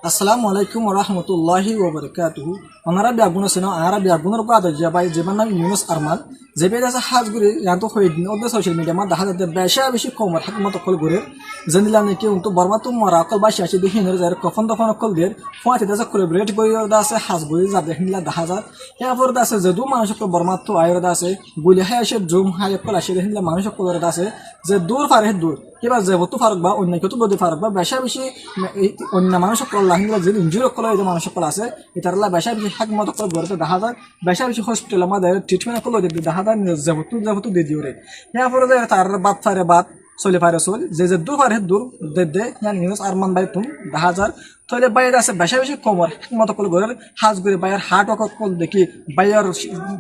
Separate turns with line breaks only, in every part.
আসসালামু আলাইকুম রহমতুল্লাহি ওবরকাতুহু ওনারা বিয়াগুন আছে না আরা বিয়াগুনের উপর আদর যাবাই যেবার নাম ইউনুস আরমান যে বেদ আছে হাজগুড়ি ইয়াতো হয়ে দিন ওদের সোশ্যাল মিডিয়া মা দেখা যাতে বেশি কমর হাত মতো কল করে জানিলাম নাকি উন্তো বর্মা তো মরা অকল বাসি আছে দেখি নরে যার কখন তখন অকল দের ফুয়াতে দাসা কোলাবরেট করি ওরা আছে হাজগুড়ি যা দেখিলা দেখা যায় এরপর আছে যদু মানুষ অকল বর্মা তো আয়র আছে গুলি হাই আসে জুম হাই অকল আসে দেখিলা মানুষ অকল আছে যে দূর পারে দূর কিবা যেহেতু ফারক বা অন্য কেউ বদি ফারক বা বেশি অন্য মানুষ সকল লাহিলা যে ইঞ্জুরি সকল এই মানুষ সকল আছে এটারলা বেশি হাক মতো করে ঘরে দেখা যায় বেশি হসপিটাল আমাদের ট্রিটমেন্ট করলো দেখা যায় যেহেতু দিয়ে দিও রে এরপরে তার বাদ ফারে বাদ চলে পারে চল যে দূর পারে দূর দে নিউজ আরমান বাই তুম দেখা যায় তাহলে বাইরে আছে বেশি কমর মতো করে ঘরের হাজ করে বাইরের হাট অকল দেখি বাইরের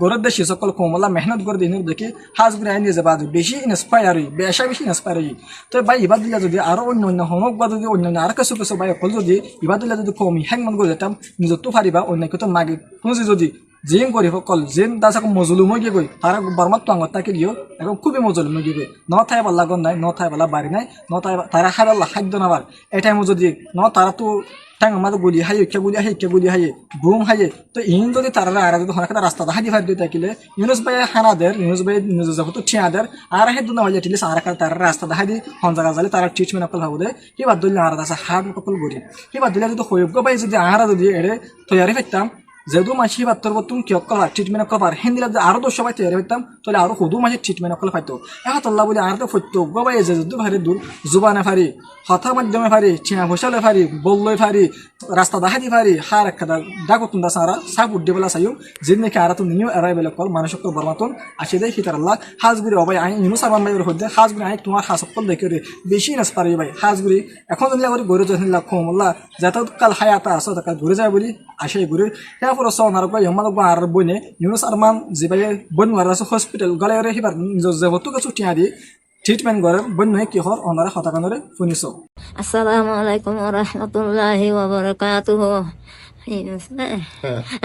ঘরের দেশি সকল কমলা মেহনত করে দিন দেখি হাজ করে আইন যাবা বেশি ইন্সপায়ার হই বেশি ইন্সপায়ার হই তো ভাই ইবাদ দিলা যদি আরো অন্য হোমক বা যদি অন্য আর কিছু ভাই অকল যদি ইবাদ দিলা যদি কমি হ্যাং মন করে যেতাম নিজের তো পারিবা অন্য কেউ মাগে খুঁজি যদি জিং করি সকল জিন দাস মজলুম গিয়ে গই তারা বর্মাত তো আঙত তাকে দিও এখন খুবই মজলুম গিয়ে গই ন থাই পাল্লা গন নাই ন থাই পাল্লা বাড়ি নাই ন থাই তারা হাইবাল্লা খাদ্য নাবার এই টাইমও যদি ন তারা তো টাইম আমাদের গুলি হাইয়ে কে গুলি হাইয়ে বুম হাইয়ে তো ইন যদি তারা আর যদি হনাকে রাস্তা হাদি ফার দিয়ে থাকিলে ইউনুস ভাই হানাদের ইউনুস ভাই নিজে যাব তো ঠিয়াদের আর হেদ না হইলে টিলিস আর তারা রাস্তা হাদি হন জায়গা যালে তারা ট্রিটমেন্ট অকল হবে দে কি বাদ দিলে আর আছে হার্ট অকল গরি কি বাদ দিলে যদি হইব ভাই যদি আর যদি এড়ে তৈরি ফেকতাম যেহেতু মাসি বাত্তর তুমি কি অকল ট্রিটমেন্ট অকল পার হেন দিলে আরো 10 সবাই তৈরি হইতাম তাহলে আরো হুদু মাসি ট্রিটমেন্ট অকল পাইতো এখন তোল্লা বলে আর তো ফইতো গবাই যে যদি ভারি দূর জুবানে ফারি হথা মাধ্যমে ফারি চিনা ঘোষালে ফারি বললই ফারি রাস্তা দেখাতে ফারি হার একটা ডাকো তোমরা সারা সাপ উঠে বেলা চাইও যেদিন নাকি আর তো নিউ অ্যারাইভেল কল মানুষ সকল বর্মাতন আসে দেয় হিতার আল্লাহ হাজগুড়ি অবাই আইন ইউনুস আরমান ভাইয়ের হইতে হাজগুড়ি আইন তোমার হাস সকল দেখে রে বেশি নাচ পারি ভাই হাজগুড়ি এখন যদি করে গড়ে যখন খোমল্লা যাতে কাল হায়াতা আসো তাকে ঘুরে যায় বলি আসে ঘুরে এরপর সোনার ভাই আমার আর বইনে ইউনুস আরমান যে ভাই বন আছে হসপিটাল গলে হিবার যেহেতু কিছু টিয়া দি ট্রিটমেন্ট করে বন্য কি হর ওনারা হতাকানরে শুনিছ
আসসালামু আলাইকুম রহমতুল্লাহি ওয়া বারাকাতুহু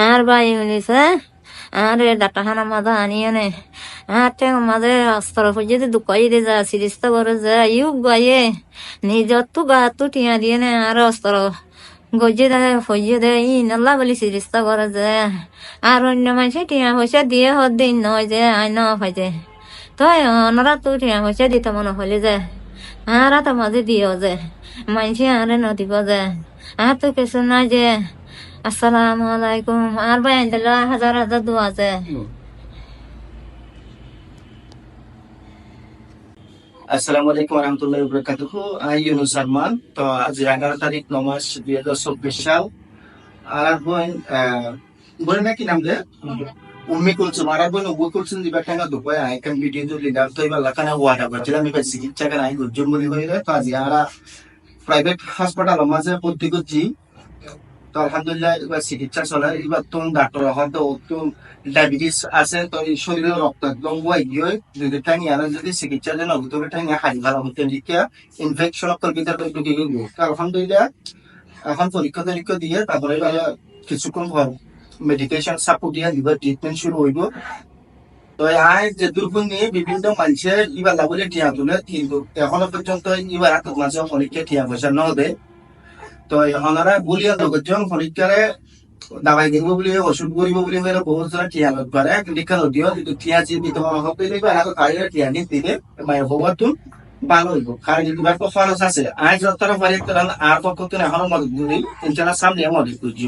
আর ভাই শুনিছে আরে ডাটাহানা মাদা আনিয়ে নে আতে মাঝে অস্ত্র পর্যন্ত দুকাই দে যা সিরিস্তা করে যা ইউ গায়ে নিজত তো গা তো টিয়া দিয়ে নে আর অস্ত্র গজে দে ফজে দে ই নাল্লা বলি সিরিস্তা করে যে আর অন্য মানুষে টিয়া পয়সা দিয়ে হদ দিন নয় যে আই ন ফাইজে তো ওনারা তো টিয়া পয়সা দিতে মনে হলে যে আর তো মাঝে দিও যে মানুষে আরে নদীব যে আর তো কিছু নাই যে আসসালামু আলাইকুম আর ভাই আইন্দা হাজার দোয়া যে
আসসালামু আলাইকুম রহমতুল্লাহি ওয়া আই ইউনুস আরমান তো আজ 11 তারিখ 9 মাস 2024 সাল আর বোন নাকি নাম দে উম্মি কুলসুম আর বোন উম্মি কুলসুম দিবা টাঙ্গা দুপায় আই কাম ভিডিও তো লিডার তো এবার লাখানা ওয়াটা করছিল আমি বেশি চিকিৎসা করে আই গুজুম বলি হইলে তো আজ আর প্রাইভেট হাসপাতাল মাঝে ভর্তি করছি তো আলহামদুলিল্লাহ এবার চিকিৎসা চলে এবার তুমি ডাক্তার হয়তো ডায়াবেটিস আছে তো শরীরে রক্ত একদম ওয়াই গিয়ে যদি টাঙি আর যদি চিকিৎসার জন্য ভিতরে টাঙি হাই ভালো হতে দিকে ইনফেকশন অকল ভিতরে ঢুকে গেল আলহামদুলিল্লাহ এখন পরীক্ষা টরীক্ষা দিয়ে তারপরে কিছুক্ষণ মেডিকেশন সাপোর্ট দিয়ে দিবা ট্রিটমেন্ট শুরু হইব তো আই যে দুর্গুণ নিয়ে বিভিন্ন মানুষের ইবার লাভলে টিয়া তুলে কিন্তু এখনো পর্যন্ত ইবার হাত মাঝে পরীক্ষা টিয়া পয়সা ন হবে তো ওনারা বলিয়া লোকজন পরীক্ষারে দাবাই দিব বলে ওষুধ করিব বলে বহুত জন টিয়া লোক পারে পরীক্ষা দিও কিন্তু টিয়া যে দিতে হবে টিয়া নিয়ে দিলে মায়ের ভগবান ভালো হইব কারণ যদি খরচ আছে আজ যতটা পারি আর পক্ষ এখনো মদত করি ইনশাল্লাহ সামনে মদত করছি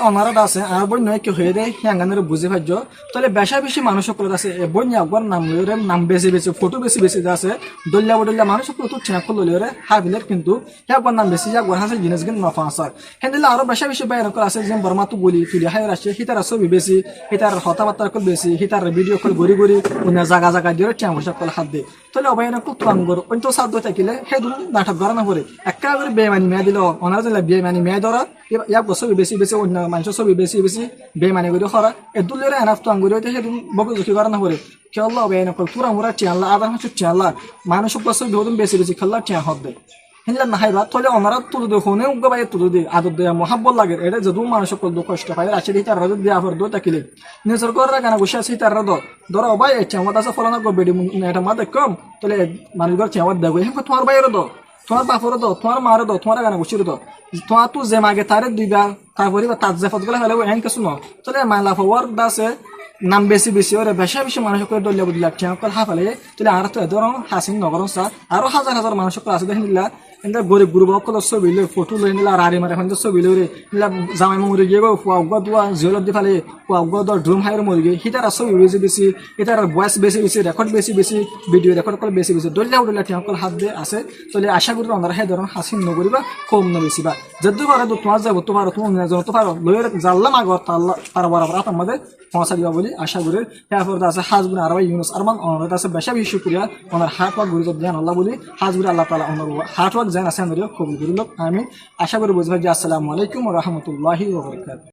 অনারত আছে আর বই নয় কি হয়ে দেয় হ্যাঙ্গানের বুঝে পাইছ তাহলে বেশি মানুষ সকল আছে বই একবার নাম লইরে নাম বেশি ফটো বেশি আছে দলিয়া বদলিয়া মানুষ সকল তো চেনা করল লইরে হাবিলের কিন্তু একবার নাম বেশি একবার হাসে জিনিস কিন্তু নফা আসার হ্যান্ডেলে আরো বেশি বাইরে আছে যে বর্মা তো বলি তুলি হাই আসছে হিতার ছবি বেশি হিতার হতাবার্তা কল বেশি হিতার ভিডিও কল ঘুরি অন্য জায়গা দিয়ে টিয়া বসে কল হাত দিয়ে তাহলে অবাই খুব তুয়াঙ্গর অন্ত সাধ্য থাকিলে সেই দূর নাটক করা না পরে একেবারে বেমানি মেয়া দিল অনার জন্য বেমানি মেয়া ধরা ইয়াক ছবি বেশি অন্য মানুষের ছবি বেশি বেমানি করে খরা এদুলের এনাফ তো আঙ্গুরি হইতে সেদিন বকে জুখি করা না পরে খেয়াল্লা বেয়ে নকল তুরা মুরা টিয়াল্লা আদার হাসু টিয়াল্লা মানুষ ছবি বহুত বেশি খেললা টিয়া হত দেয় হিলা নাহাইবা তাহলে ওনারা তুলে দিয়ে হনে উগাবাই তুলে দিয়ে আদর দেয়া মহাব্বল লাগে এটা যদি মানুষ সকল কষ্ট পায় আছে তার রদ দেওয়া ফর দো তাকিলে নিজের করে কেন বসে আছে তার রদ ধরো অবাই চেমত আছে ফলানা গো বেডি এটা মাদে কম তাহলে মানুষ ঘর চেমত দেবো হ্যাঁ তোমার বাইরে দো তোমার বাপরে দাও তোমার মারে দাও তোমার গানে বসিয়ে দাও তোমার তো যে মাগে তারে দিবা তারপরে বা তার যে ফতগুলা হলে এন কিছু ন তাহলে মাইলা ফওয়ার দাসে নাম বেশি বেশি ওরে বেশি বেশি মানুষ করে দলিয়া বুঝলি লাগছে আমার হাফালে তুলে আর তো এদের হাসিন নগর সা আরো হাজার হাজার মানুষ করে আছে দেখেন নিলা এন্ডার গরিব গুরু বকল ছবি লই ফটো লই নিলা আর আরে মারে এখন ছবি লই রে নিলা জামাই মরে গিয়ে গো ফুয়া উগা দুয়া জিওলত দি ফালে ফুয়া উগা দ ড্রুম হাইর মরে গিয়ে হিটার ছবি বেশি বেশি এটার ভয়েস বেশি বেশি রেকর্ড বেশি বেশি ভিডিও রেকর্ড করে বেশি বেশি দলিয়া উডলা ঠিক হাত দিয়ে আছে তাহলে আশা করি আমরা হে ধরন হাসিন নগরিবা কম ন বেশি বা যদি পারে তো তোমার যাব তো পারো তুমি অন্য তো পারো লইয়ের জাল্লা মাগর তার বরাবর আমাদের পৌঁছা দিবা বলি আশা করি এরপর আছে হাজগুন আরবাই ইউনুস আরমান অনার আছে বেশা বেশি শুকরিয়া ওনার হার্ট ওয়ার্ক গুরুত্ব জ্ঞান আল্লাহ বলি হাজগুন আল্লাহ তাআলা ওনার হার্ট ওয়ার্ক জ্ঞান আছে আমরা কবুল করিল আমি আশা করি বুঝবা যে আসসালামু আলাইকুম ওয়া রাহমাতুল্লাহি ওয়া বারাকাতুহু।